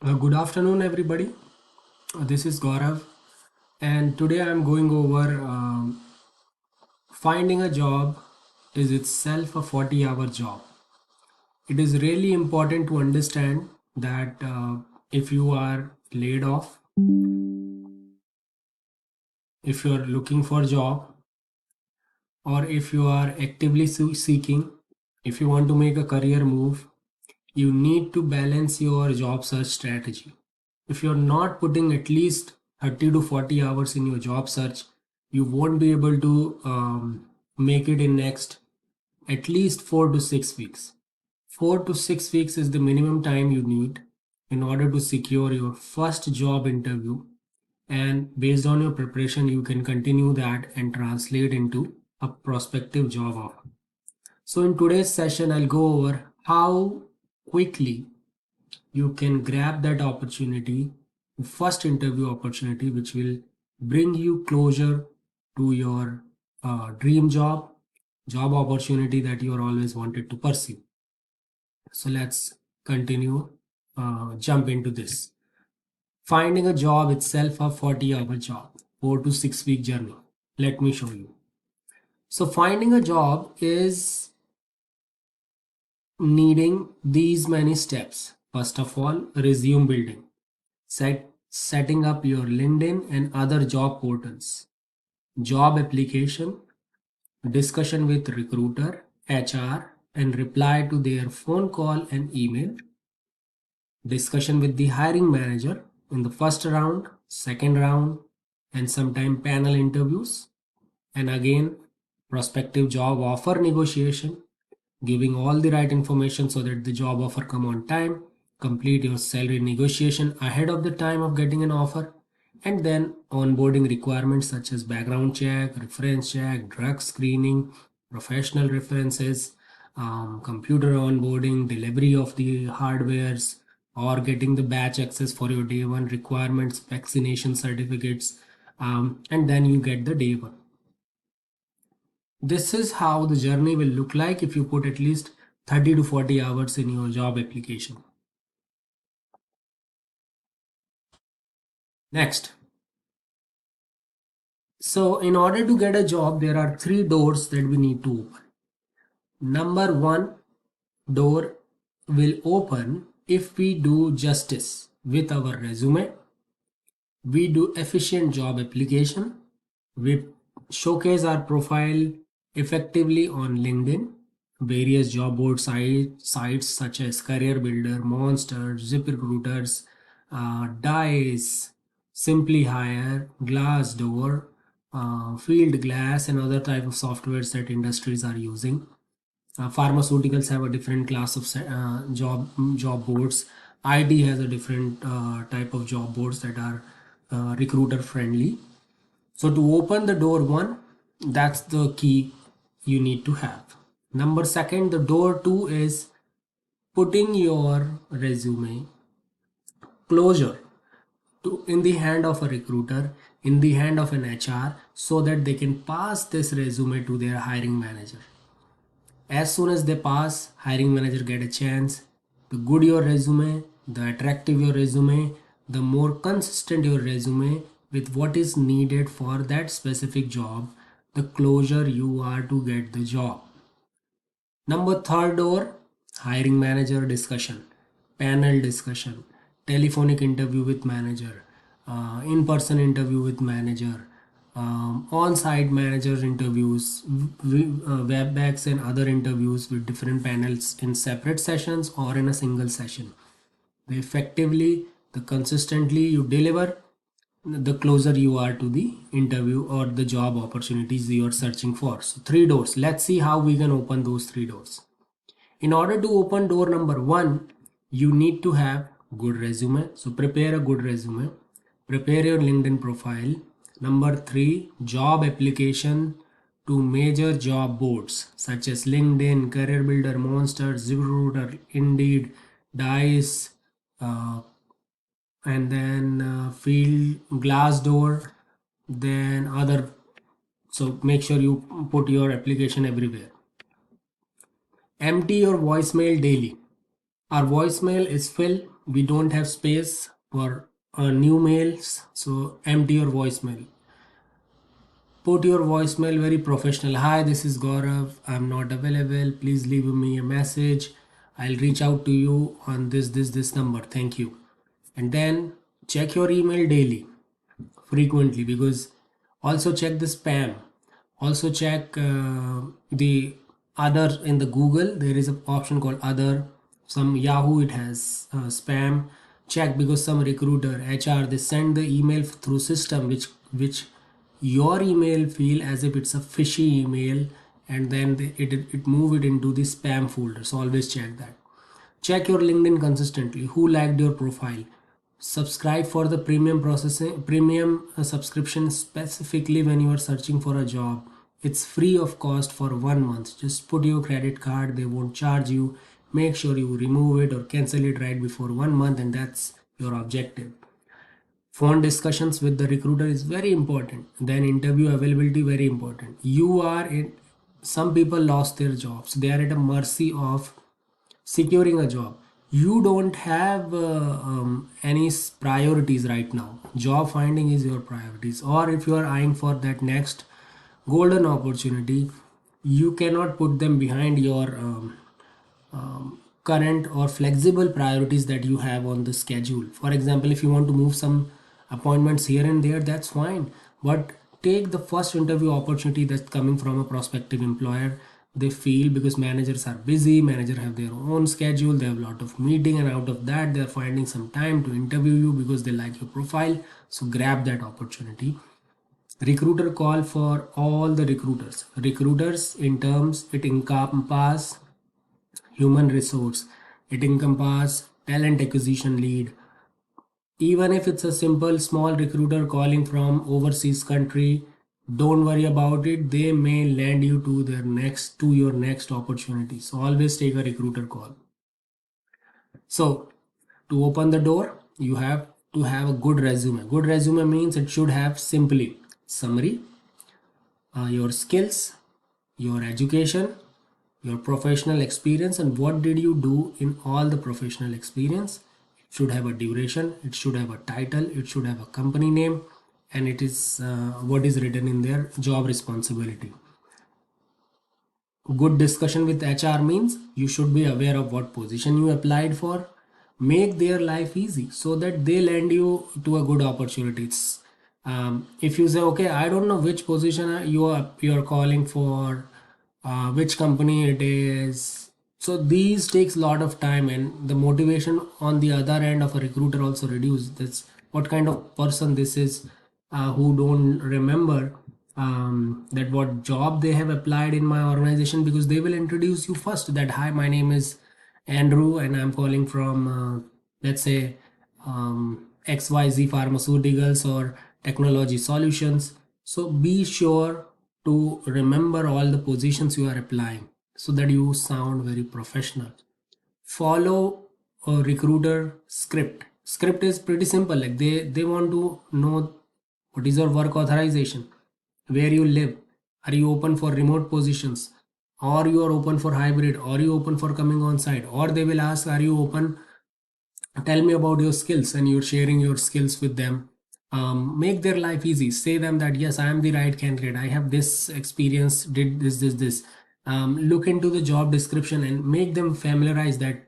Good afternoon, everybody. This is Gaurav, and today I'm going over finding a job is itself a 40-hour job. It is really important to understand that if you are laid off, if you are looking for a job, or if you are actively seeking, if you want to make a career move, you need to balance your job search strategy. If you're not putting at least 30 to 40 hours in your job search, you won't be able to make it in next at least 4 to 6 weeks. 4 to 6 weeks is the minimum time you need in order to secure your first job interview, and based on your preparation you can continue that and translate into a prospective job offer. So in today's session I'll go over how quickly you can grab that opportunity, first interview opportunity, which will bring you closer to your dream job opportunity that you are always wanted to pursue. So let's continue, jump into this. Finding a job itself a 40-hour job, 4 to 6 week journey. Let me show you. So finding a job is needing these many steps. First of all, resume building. Setting up your LinkedIn and other job portals, job application, discussion with recruiter, HR, and reply to their phone call and email, discussion with the hiring manager in the first round, second round, and sometime panel interviews, and again prospective job offer negotiation, giving all the right information so that the job offer come on time, complete your salary negotiation ahead of the time of getting an offer, and then onboarding requirements such as background check, reference check, drug screening, professional references, computer onboarding, delivery of the hardwares, or getting the batch access for your day one requirements, vaccination certificates, and then you get the day one. This is how the journey will look like if you put at least 30 to 40 hours in your job application. Next. So in order to get a job, there are three doors that we need to open. Number one door will open if we do justice with our resume. We do efficient job application. We showcase our profile effectively on LinkedIn, various job board sites such as Career Builder, Monster, ZipRecruiters, Dice, Simply Hire, Glassdoor, Field Glass, and other type of softwares that industries are using. Pharmaceuticals have a different class of job boards. IT has a different type of job boards that are recruiter friendly. So to open the door one, that's the key you need to have. Number second, the door two is putting your resume closure to in the hand of a recruiter, in the hand of an HR, so that they can pass this resume to their hiring manager. As soon as they pass, hiring manager get a chance. The good your resume, the attractive your resume, the more consistent your resume with what is needed for that specific job, the closer you are to get the job. Number third door, hiring manager discussion, panel discussion, telephonic interview with manager, in-person interview with manager, on-site manager interviews, webex and other interviews with different panels in separate sessions or in a single session. The effectively, the consistently you deliver, the closer you are to the interview or the job opportunities you are searching for. So three doors. Let's see how we can open those three doors. In order to open door number one, you need to have good resume. So prepare a good resume. Prepare your LinkedIn profile. Number three, job application to major job boards such as LinkedIn, Career Builder, Monster, ZipRecruiter, Indeed, Dice, and then Field, Glassdoor, then other. So make sure you put your application everywhere. Empty your voicemail daily. Our voicemail is filled. We don't have space for new mails, so empty your voicemail. Put your voicemail very professional. Hi, this is Gaurav. I'm not available. Please leave me a message. I'll reach out to you on this number. Thank you. And then check your email daily, frequently, because also check the spam. Also check the other in the Google. There is an option called other. Some Yahoo it has spam. Check, because some recruiter HR they send the email through system which your email feel as if it's a fishy email, and then it move it into the spam folder. So always check that. Check your LinkedIn consistently. Who liked your profile? Subscribe for the premium subscription specifically when you are searching for a job. It's free of cost for 1 month. Just put your credit card, they won't charge you. Make sure you remove it or cancel it right before 1 month, and that's your objective. Phone discussions with the recruiter is very important. Then interview availability very important. You are in, some people lost their jobs. They are at a mercy of securing a job. You don't have any priorities right now. Job finding is your priorities. Or if you are eyeing for that next golden opportunity, you cannot put them behind your current or flexible priorities that you have on the schedule. For example, if you want to move some appointments here and there, that's fine, but take the first interview opportunity that's coming from a prospective employer. They feel, because managers are busy, manager have their own schedule, they have a lot of meeting, and out of that they're finding some time to interview you because they like your profile. So grab that opportunity. Recruiter call for all the recruiters in terms, it encompass human resource, it encompasses talent acquisition lead. Even if it's a simple small recruiter calling from overseas country, don't worry about it. They may land you to your next opportunity. So always take a recruiter call. So to open the door, you have to have a good resume. Good resume means it should have simply summary, your skills, your education, your professional experience, and what did you do in all the professional experience. It should have a duration, it should have a title, it should have a company name, and it is what is written in their job responsibility. Good discussion with HR means you should be aware of what position you applied for. Make their life easy so that they land you to a good opportunities. If you say, okay, I don't know which position you are calling for, which company it is. So these takes a lot of time, and the motivation on the other end of a recruiter also reduce. That's what kind of person this is, who don't remember that what job they have applied in my organization, because they will introduce you first that, hi, my name is Andrew and I'm calling from let's say XYZ Pharmaceuticals or Technology Solutions. So be sure to remember all the positions you are applying so that you sound very professional. Follow a recruiter script. Script is pretty simple. Like they want to know what is your work authorization, where you live, are you open for remote positions, or you are open for hybrid, or you open for coming on site, or they will ask, are you open, tell me about your skills, and you're sharing your skills with them. Make their life easy. Say them that, yes, I am the right candidate, I have this experience, did this. Look into the job description and make them familiarize that,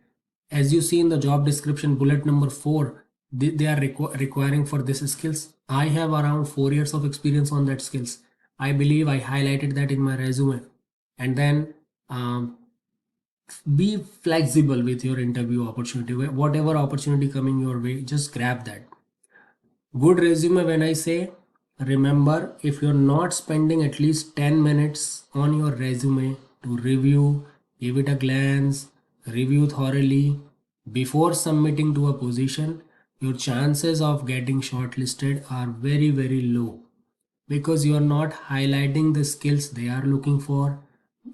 as you see in the job description bullet number 4, they are requiring for this skills. I have around 4 years of experience on that skills. I believe I highlighted that in my resume. And then be flexible with your interview opportunity. Whatever opportunity coming your way, just grab that. Good resume, when I say, remember, if you're not spending at least 10 minutes on your resume to review, give it a glance, review thoroughly before submitting to a position, your chances of getting shortlisted are very, very low, because you are not highlighting the skills they are looking for.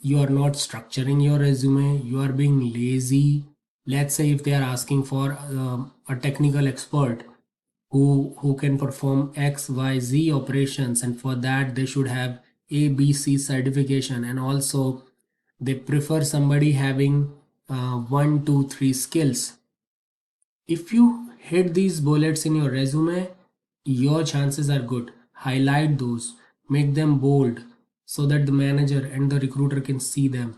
You are not structuring your resume, you are being lazy. Let's say if they are asking for a technical expert who can perform XYZ operations, and for that they should have ABC certification, and also they prefer somebody having 1, 2, 3 skills. If you hit these bullets in your resume, your chances are good. Highlight those, make them bold so that the manager and the recruiter can see them.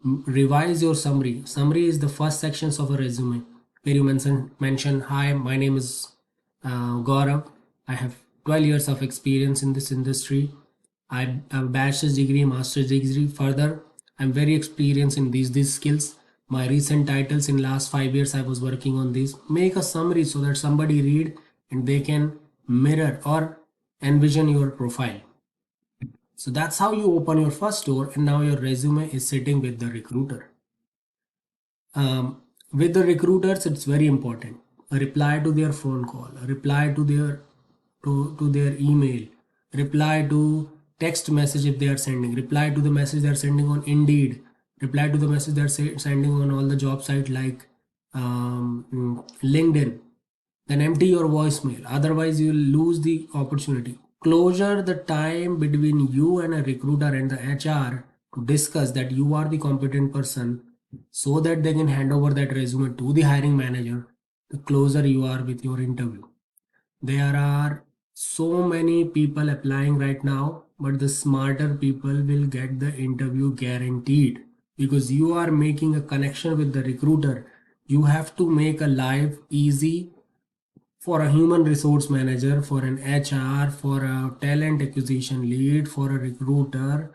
Revise your summary. Summary is the first sections of a resume where you mention hi, my name is Gaurav. I have 12 years of experience in this industry. I have a bachelor's degree, master's degree. Further, I'm very experienced in these skills. My recent titles in last 5 years, I was working on these. Make a summary so that somebody read and they can mirror or envision your profile. So that's how you open your first door, and now your resume is sitting with the recruiter. With the recruiters, it's very important. A reply to their phone call, a reply to their email, reply to text message if they are sending, reply to the message they are sending on Indeed, reply to the message they are sending on all the job sites like LinkedIn. Then empty your voicemail. Otherwise, you'll lose the opportunity. Closure the time between you and a recruiter and the HR to discuss that you are the competent person so that they can hand over that resume to the hiring manager. The closer you are with your interview. There are so many people applying right now, but the smarter people will get the interview guaranteed because you are making a connection with the recruiter. You have to make a life easy for a human resource manager, for an HR, for a talent acquisition lead, for a recruiter.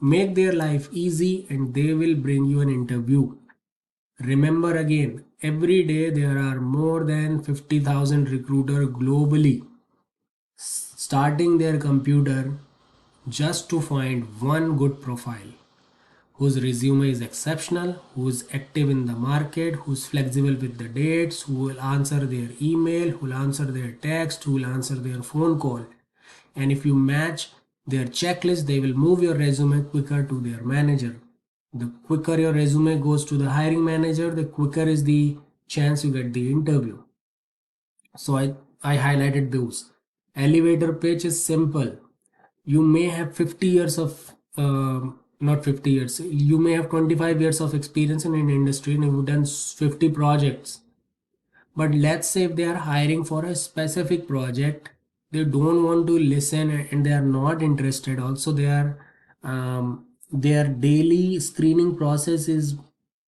Make their life easy and they will bring you an interview. Remember again, every day there are more than 50,000 recruiters globally starting their computer just to find one good profile whose resume is exceptional, who's active in the market, who's flexible with the dates, who will answer their email, who will answer their text, who will answer their phone call. And if you match their checklist, they will move your resume quicker to their manager. The quicker your resume goes to the hiring manager, the quicker is the chance you get the interview. So I highlighted those. Elevator pitch is simple. You may have 50 years of not 50 years, you may have 25 years of experience in an industry and you've done 50 projects. But let's say if they are hiring for a specific project, they don't want to listen and they are not interested. Also, their daily screening process is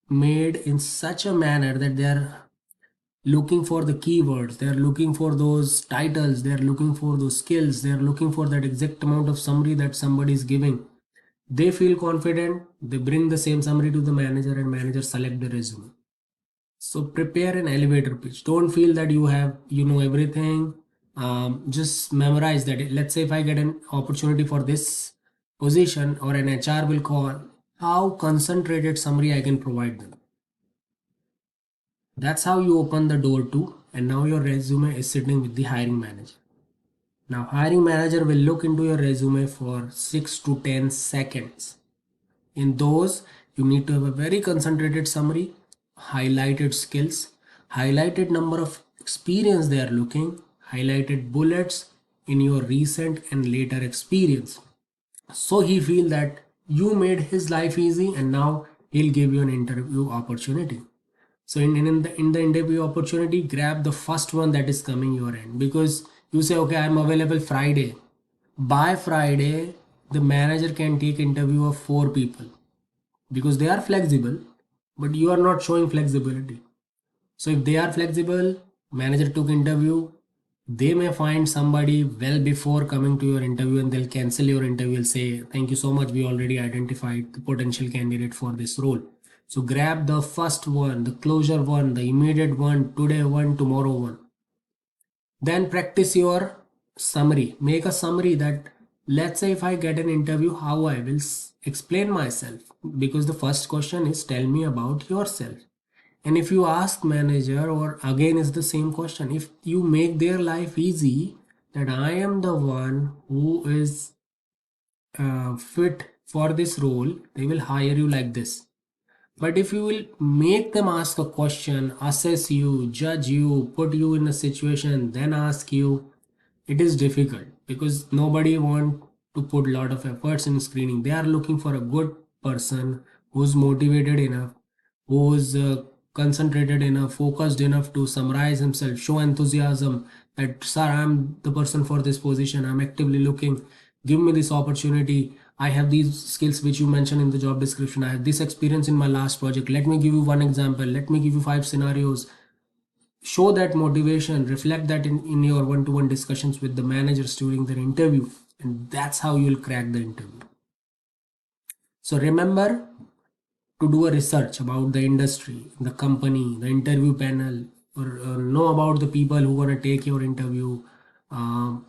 made in such a manner that they are looking for the keywords, they are looking for those titles, they are looking for those skills, they are looking for that exact amount of summary that somebody is giving. They feel confident, they bring the same summary to the manager and manager select the resume. So prepare an elevator pitch. Don't feel that you know everything. Just memorize that. Let's say if I get an opportunity for this position or an HR will call, how concentrated summary I can provide them. That's how you open the door to, and now your resume is sitting with the hiring manager. Now hiring manager will look into your resume for 6 to 10 seconds. In those, you need to have a very concentrated summary, highlighted skills, highlighted number of experience they are looking, highlighted bullets in your recent and later experience. So he feel that you made his life easy and now he'll give you an interview opportunity. So in the interview opportunity, grab the first one that is coming your end, because you say, okay, I'm available Friday. By Friday, the manager can take interview of 4 people because they are flexible, but you are not showing flexibility. So if they are flexible, manager took interview, they may find somebody well before coming to your interview and they'll cancel your interview and say, thank you so much, we already identified the potential candidate for this role. So grab the first one, the closure one, the immediate one, today one, tomorrow one. Then practice your summary. Make a summary that, let's say if I get an interview, how I will explain myself, because the first question is tell me about yourself. And if you ask manager, or again is the same question, if you make their life easy, that I am the one who is fit for this role, they will hire you like this. But if you will make them ask a question, assess you, judge you, put you in a situation, then ask you, it is difficult because nobody want to put a lot of efforts in screening. They are looking for a good person who's motivated enough who's concentrated enough, focused enough to summarize himself, show enthusiasm that, sir, I'm the person for this position, I'm actively looking, give me this opportunity. I have these skills which you mentioned in the job description. I have this experience in my last project. Let me give you one example. Let me give you 5 scenarios. Show that motivation, reflect that in your one-to-one discussions with the managers during their interview. And that's how you'll crack the interview. So remember to do a research about the industry, the company, the interview panel, or know about the people who are going to take your interview. Um,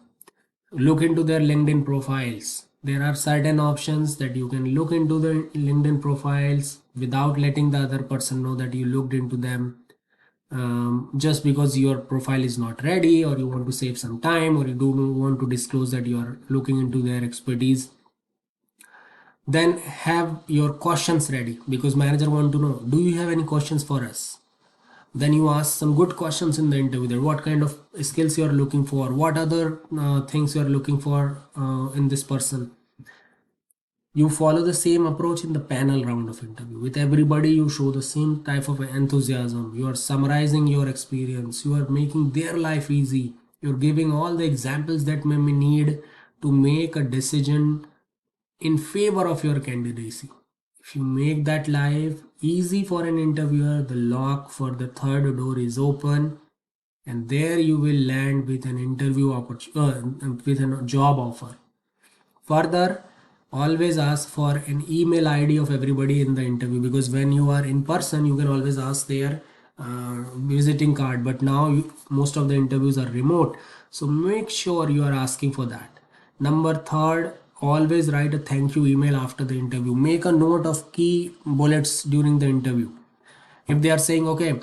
Look into their LinkedIn profiles. There are certain options that you can look into the LinkedIn profiles without letting the other person know that you looked into them. Just because your profile is not ready, or you want to save some time, or you don't want to disclose that you are looking into their expertise, then have your questions ready, because manager want to know, do you have any questions for us? Then you ask some good questions in the interview, that what kind of skills you are looking for, what other things you are looking for in this person. You follow the same approach in the panel round of interview. With everybody you show the same type of enthusiasm. You are summarizing your experience, you are making their life easy, you're giving all the examples that may be need to make a decision in favor of your candidacy. If you make that life easy for an interviewer, the lock for the third door is open, and there you will land with an interview opportunity, with a job offer. Further, always ask for an email ID of everybody in the interview, because when you are in person, you can always ask their visiting card. But now most of the interviews are remote, so make sure you are asking for that. Number third, always write a thank you email after the interview. Make a note of key bullets during the interview. If they are saying, okay,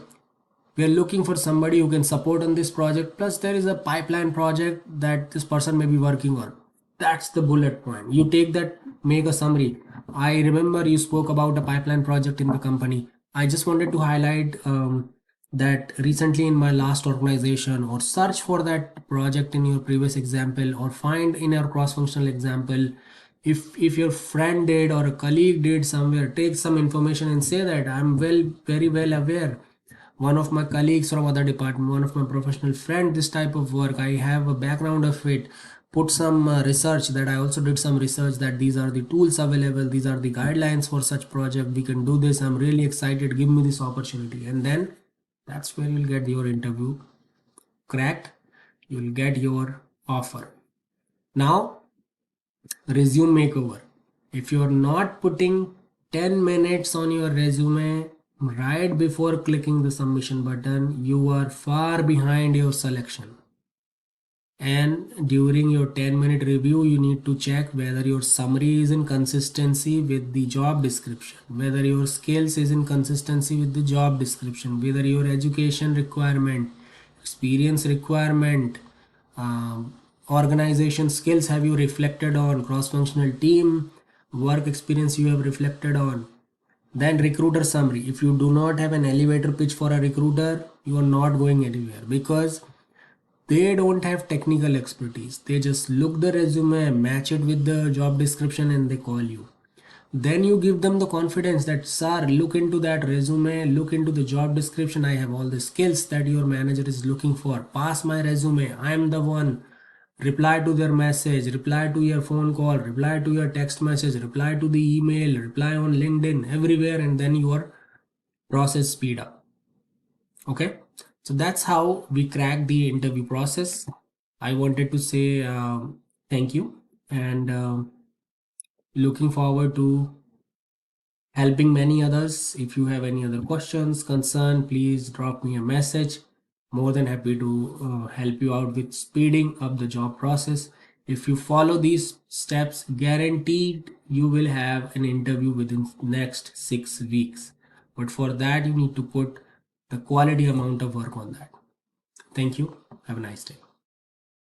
we are looking for somebody who can support on this project, plus there is a pipeline project that this person may be working on, that's the bullet point. You take that, make a summary. I remember you spoke about a pipeline project in the company. I just wanted to highlight that recently in my last organization, or search for that project in your previous example, or find in your cross-functional example. If your friend did or a colleague did somewhere, take some information and say that I'm very well aware, one of my colleagues from other department, one of my professional friend, this type of work, I have a background of it. Put some research that I also did some research, that these are the tools available, these are the guidelines for such project, we can do this, I'm really excited, give me this opportunity. And then that's where you'll get your interview cracked, you'll get your offer. Now, resume makeover. If you're not putting 10 minutes on your resume right before clicking the submission button, you are far behind your selection. And during your 10-minute review, you need to check whether your summary is in consistency with the job description, whether your skills is in consistency with the job description, whether your education requirement, experience requirement, organization skills have you reflected on, cross-functional team work experience you have reflected on. Then recruiter summary. If you do not have an elevator pitch for a recruiter, you are not going anywhere, because they don't have technical expertise. They just look the resume, match it with the job description, and they call you. Then you give them the confidence that, sir, look into that resume, look into the job description, I have all the skills that your manager is looking for, pass my resume, I am the one. Reply to their message, reply to your phone call, reply to your text message, reply to the email, reply on LinkedIn, everywhere, and then your process speed up. Okay, so that's how we crack the interview process. I wanted to say thank you, and looking forward to helping many others. If you have any other questions, concern, please drop me a message. More than happy to help you out with speeding up the job process. If you follow these steps, guaranteed you will have an interview within next 6 weeks. But for that, you need to put the quality amount of work on that. Thank you. Have a nice day.